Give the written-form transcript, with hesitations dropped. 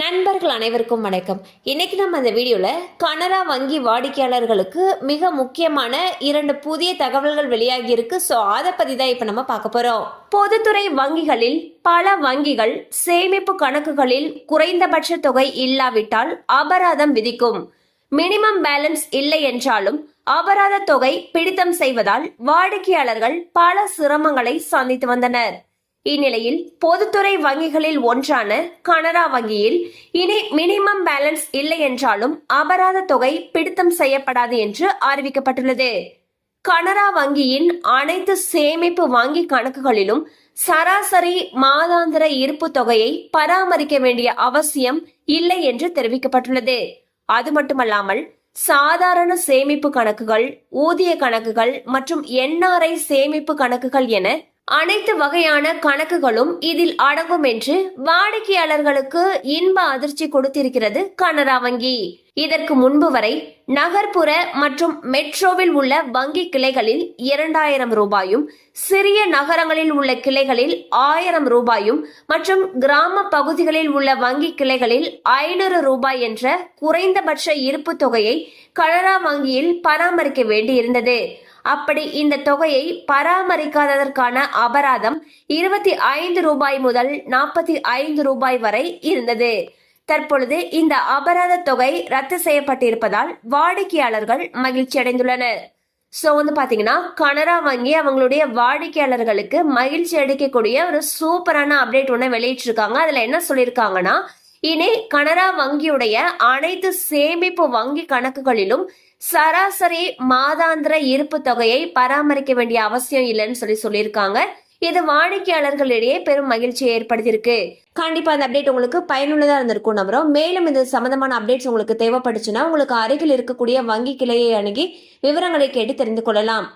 நண்பர்கள் அனைவருக்கும் வணக்கம். இன்னைக்கு நம்ம இந்த வீடியோல கனரா வங்கி வாடிக்கையாளர்களுக்கு மிக முக்கியமான 2 புதிய தகவல்கள் வெளியாகி இருக்கு. ஸோ அதை பத்தி தான் இப்ப நம்ம பார்க்க போறோம். பொதுத்துறை வங்கிகளில் பல வங்கிகள் சேமிப்பு கணக்குகளில் குறைந்தபட்ச தொகை இல்லாவிட்டால் அபராதம் விதிக்கும். மினிமம் பேலன்ஸ் இல்லை என்றாலும் அபராத தொகை பிடித்தம் செய்வதால் வாடிக்கையாளர்கள் பல சிரமங்களை சந்தித்து வந்தனர். இந்நிலையில் பொதுத்துறை வங்கிகளில் ஒன்றான கனரா வங்கியில் இனி மினிமம் பேலன்ஸ் இல்லை என்றாலும் அபராத தொகை பிடித்தம் செய்யப்படாது என்று அறிவிக்கப்பட்டுள்ளது. கனரா வங்கியின் அனைத்து சேமிப்பு வங்கி கணக்குகளிலும் சராசரி மாதாந்திர இருப்பு தொகையை பராமரிக்க வேண்டிய அவசியம் இல்லை என்று தெரிவிக்கப்பட்டுள்ளது. அது மட்டுமல்லாமல் சாதாரண சேமிப்பு கணக்குகள், ஊதிய கணக்குகள் மற்றும் என்ஆர்ஐ சேமிப்பு கணக்குகள் என அனைத்து வகையான கணக்குகளும் இதில் அடங்கும் என்று வாடிக்கையாளர்களுக்கு இன்ப அதிர்ச்சி கொடுத்திருக்கிறது கனரா வங்கி. இதற்கு முன்பு வரை நகர்ப்புற மற்றும் மெட்ரோவில் உள்ள வங்கி கிளைகளில் 2000 ரூபாயும், சிறிய நகரங்களில் உள்ள கிளைகளில் 1000 ரூபாயும் மற்றும் கிராம பகுதிகளில் உள்ள வங்கி கிளைகளில் 500 ரூபாய் என்ற குறைந்தபட்ச இருப்பு தொகையை கனரா வங்கியில் பராமரிக்க வேண்டியிருந்தது. அப்படி இந்த தொகையை பராமரிக்காததற்கான அபராதம் 25 ரூபாய் முதல் 45 ரூபாய் வரை இருந்தது. தற்பொழுது இந்த அபராத தொகை ரத்து செய்யப்பட்டிருப்பதால் வாடிக்கையாளர்கள் மகிழ்ச்சி அடைந்துள்ளனர். சோ பாத்தீங்கன்னா கனரா வங்கி அவங்களுடைய வாடிக்கையாளர்களுக்கு மகிழ்ச்சி அளிக்கக்கூடிய ஒரு சூப்பரான அப்டேட் ஒன்று வெளியிட்டிருக்காங்க. அதுல என்ன சொல்லியிருக்காங்கன்னா, இனி கனரா வங்கியுடைய அனைத்து சேமிப்பு வங்கி கணக்குகளிலும் சராசரி மாதாந்திர இருப்பு தொகையை பராமரிக்க வேண்டிய அவசியம் இல்லைன்னு சொல்லியிருக்காங்க. இது வாடிக்கையாளர்களிடையே பெரும் மகிழ்ச்சியை ஏற்படுத்தியிருக்கு. கண்டிப்பா அந்த அப்டேட் உங்களுக்கு பயனுள்ளதா இருந்திருக்கும் நம்புறோம். மேலும் இது சம்பந்தமான அப்டேட்ஸ் உங்களுக்கு தேவைப்படுச்சுன்னா உங்களுக்கு அருகில் இருக்கக்கூடிய வங்கி கிளையை அணுகி விவரங்களை கேட்டு தெரிந்து கொள்ளலாம்.